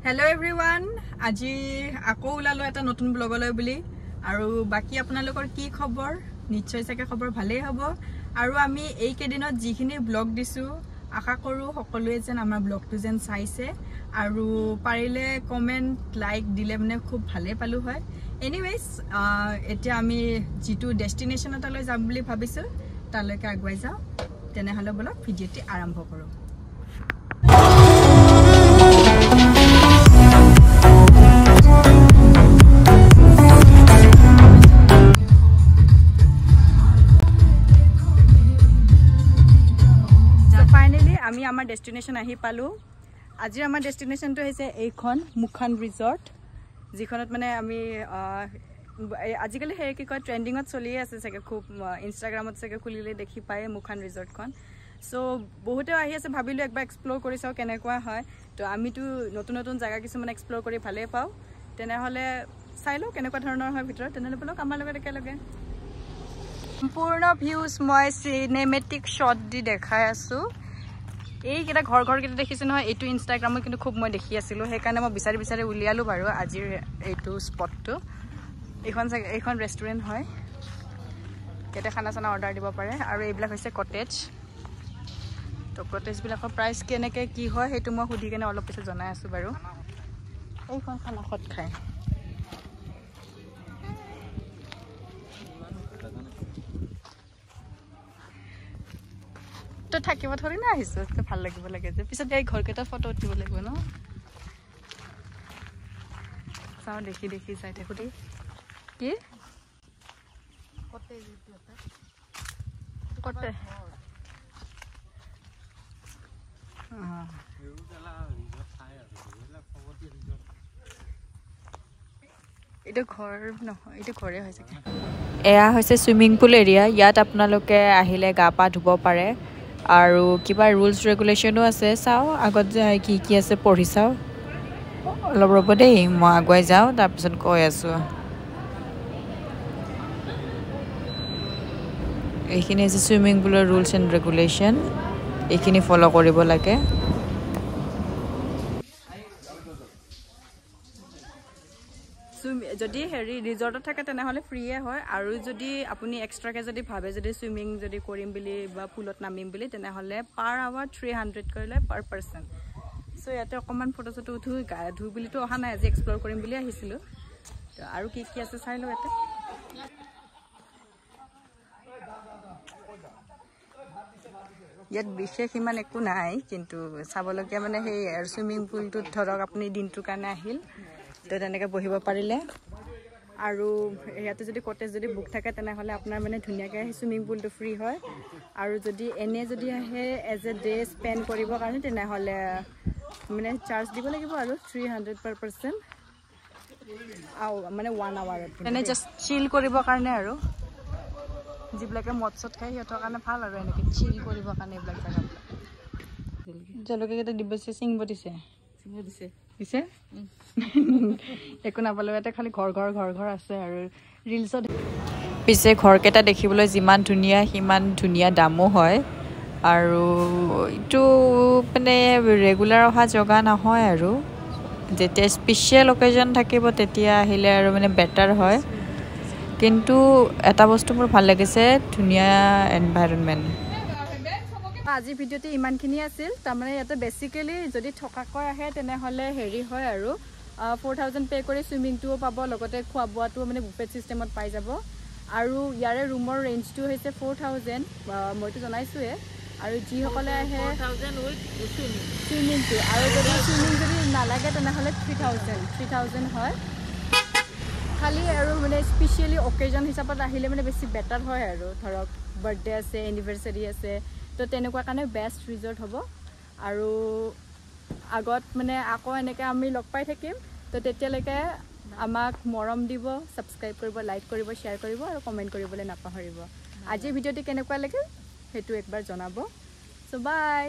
Hello everyone, আজি আকৌ ওলালো এটা নতুন ব্লগলৈ বুলি আৰু বাকি আপোনালোকৰ কি খবৰ নিশ্চয় চাগে খবৰ ভালেই হ'ব আৰু আমি এই কেদিনত যিখিনি ব্লগ দিছো আশা কৰো সকলোৱে যেন আমাৰ ব্লগটো যেন চাইছে আৰু পাৰিলে কমেন্ট লাইক দিলে মানে খুব ভালে পালো হয় এনিৱেজ এতিয়া আমি জিটু ডেস্টিনেশন এটালৈ যাম বুলি ভাবিছো তালৈকে আগুৱাই যাও তেনেহলে বলক ভিডিঅ'টি আৰম্ভ কৰো আমি আমাৰ ডেস্টিনেশন আহি পালো আজি আমাৰ ডেস্টিনেশনটো হৈছে এইখন মুখান ৰিজৰ্ট যিখনত মানে আমি আজিকালি হে কি কয় ট্ৰেন্ডিংত চলি আছে চাগে খুব ইনষ্টাগ্ৰামত চাগে খুলিলে দেখি পায় মুখান ৰিজৰ্টখন সো বহুতে আহি আছে ভাবিলো একবাৰ এক্সপ্লোৰ কৰি চাও কেনেকুৱা হয় তো আমিতো নতুন নতুন জায়গা কিছুমান এক্সপ্লোৰ কৰি ভালে পাও তেনেহলে চাইলো কেনেকুৱা ধৰণৰ হয় ভিতৰত তেনেহলে বলক আমাৰ লগত একেলগে সম্পূৰ্ণ ভিউজ মই সিনেমেটিক শট দি দেখাই আছো এই কিটা ঘৰ কিটা দেখিছে নহয় এটো ইনষ্টাগ্ৰামত কিন্তু খুব মই দেখি আছিলো সেই কাৰণে মই বিচাৰি উলিয়ালো বাৰু আজিৰ এইটো স্পটটো এইখন ৰেষ্টুৰেন্ট হয় কেতে খানা চানা অৰ্ডাৰ দিব পাৰে আৰু এইবিলাক হৈছে কটেজ তো কটেজ বিলাকৰ প্ৰাইস কেনেকে কি হয় হেতু মই খুদি কেনে অলপ পিছত জনাই আছো বাৰু এইখন খানা খত খায় তো থাকিব থৰি না আহিছো তো ভাল লাগিব লাগে যে পিছত এই ঘৰ কেটা ফটো উঠিব লাগিব ন চাও দেখি চাই থাকো দেই কি কতে এটা ঘৰ নহয় এটা ঘৰে হয় চাগে এয়া হৈছে সুইমিং পুল এৰিয়া ইয়াত আপোনালোকে আহিলে গা পা ধুব পাৰে আৰু কিবা ৰুলস ৰেগুলেশনো আছে চাও আগত যাই কি আছে পঢ়ি চাও অলপ ৰব দেই মই আগুৱাই যাও তাৰ পিছত কৈ আছো এইখিনি আছে সুইমিং পুলৰ ৰুলস এণ্ড ৰেগুলেশন এইখিনি ফলো কৰিব লাগে যদি হেৰি ৰিজৰ্টত থাকে তেনেহলে ফ্ৰীয়ে হয় আৰু যদি আপুনি এক্সট্ৰাকে যদি ভাবে যদি সুইমিং যদি কৰিম বুলি বা পুলত নামিম বুলি তেনেহলে পাৰ আৱাৰ 300 কৰিলে পাৰ পারসন সো ইয়াতে অকমান ফটো ফটো উঠু গা ধুই বুলি তো অহা নাই আজি এক্সপ্লোৰ কৰিম বুলি আহিছিলো তো আৰু কি আছে চাই লো ইয়াতে ইয়াত বিশেষ ইমান একো নাই কিন্তু চাবলগীয়া মানে সেই সুইমিং পুলটো ধৰক আপুনি দিনটোৰ কাৰণে আহিল তো তেনেকৈ বহিব পাৰিলে আৰু ইয়াতে যদি কটেজ যদি বুক থাকে তেনেহলে আপোনাৰ মানে ধুনিয়াকৈ সুইমিং পুলটো ফ্ৰী হয় আৰু যদি এনে যদি আহে এজ এ ডে স্পেন্ড কৰিবৰ কাৰণে তেনেহলে মানে চাৰ্জ দিব লাগিব আৰু 300 পাৰ পাৰসন মানে 1 আৱাৰ মানে জাস্ট চিল কৰিবৰ কাৰণে আৰু যিবিলাকে মদছত খায় সিহঁতৰ কাৰণে ভাল আৰু এনেকৈ চিল কৰিবৰ কাৰণে এইবিলাক জাগা জলকীয়া দিবছে চিংব দিছে দিছে একো নাপালো এটা খালি ঘৰ আছে আৰু ৰিলছত পিছে ঘৰকেইটা দেখিবলৈ যিমান ধুনীয়া সিমান ধুনীয়া দামো হয় আৰু ইটো মানে ৰেগুলাৰ অহা জগা নহয় আৰু যেতিয়া স্পেশাল অকেজন থাকিব তেতিয়া আহিলে আৰু মানে বেটাৰ হয় কিন্তু এটা বস্তু মোৰ ভাল লাগিছে ধুনীয়া এনভায়ৰনমেন্ট আজি ভিডিওতে ইমানখিনি আছিল তাৰমানে ইয়াতে বেসিক্যালি যদি থকাকৈ আহে তেনেহলে হেৰি হয় আৰু 4000 পে কৰি সুইমিংটোও পাব লগতে খোৱা বোৱাটো মানে বুফেট সিস্টেমত পাই যাব আৰু ইয়াৰে ৰুমৰ ৰেঞ্জটো হৈছে 4000 মইতো জনাইছোৱে আৰু যি সকলে আহে 4000 উইথ সুইমিংটো আৰু যদি সুইমিং যদি নালাগে তেনেহলে 3000 হয় খালি আৰু মানে স্পেশালি অকেজন হিচাপত আহিলে মানে বেছি বেটাৰ হয় আৰু ধৰক বাৰ্থডে আছে এনিভাৰ্সাৰি আছে তো তেনেকুৱা কাৰণে বেষ্ট ৰিজৰ্ট হ'ব আৰু আগত মানে আকৌ এনেকৈ আমি লগ পাই থাকিম তো তেতিয়ালৈকে আমাক মৰম দিব সাবস্ক্ৰাইব কৰিব লাইক কৰিব শ্বেয়াৰ কৰিব আৰু কমেন্ট কৰিবলৈ নাপাহৰিব আজি ভিডিওটি কেনেকুৱা লাগিল হেতু একবাৰ জনাব সো বাই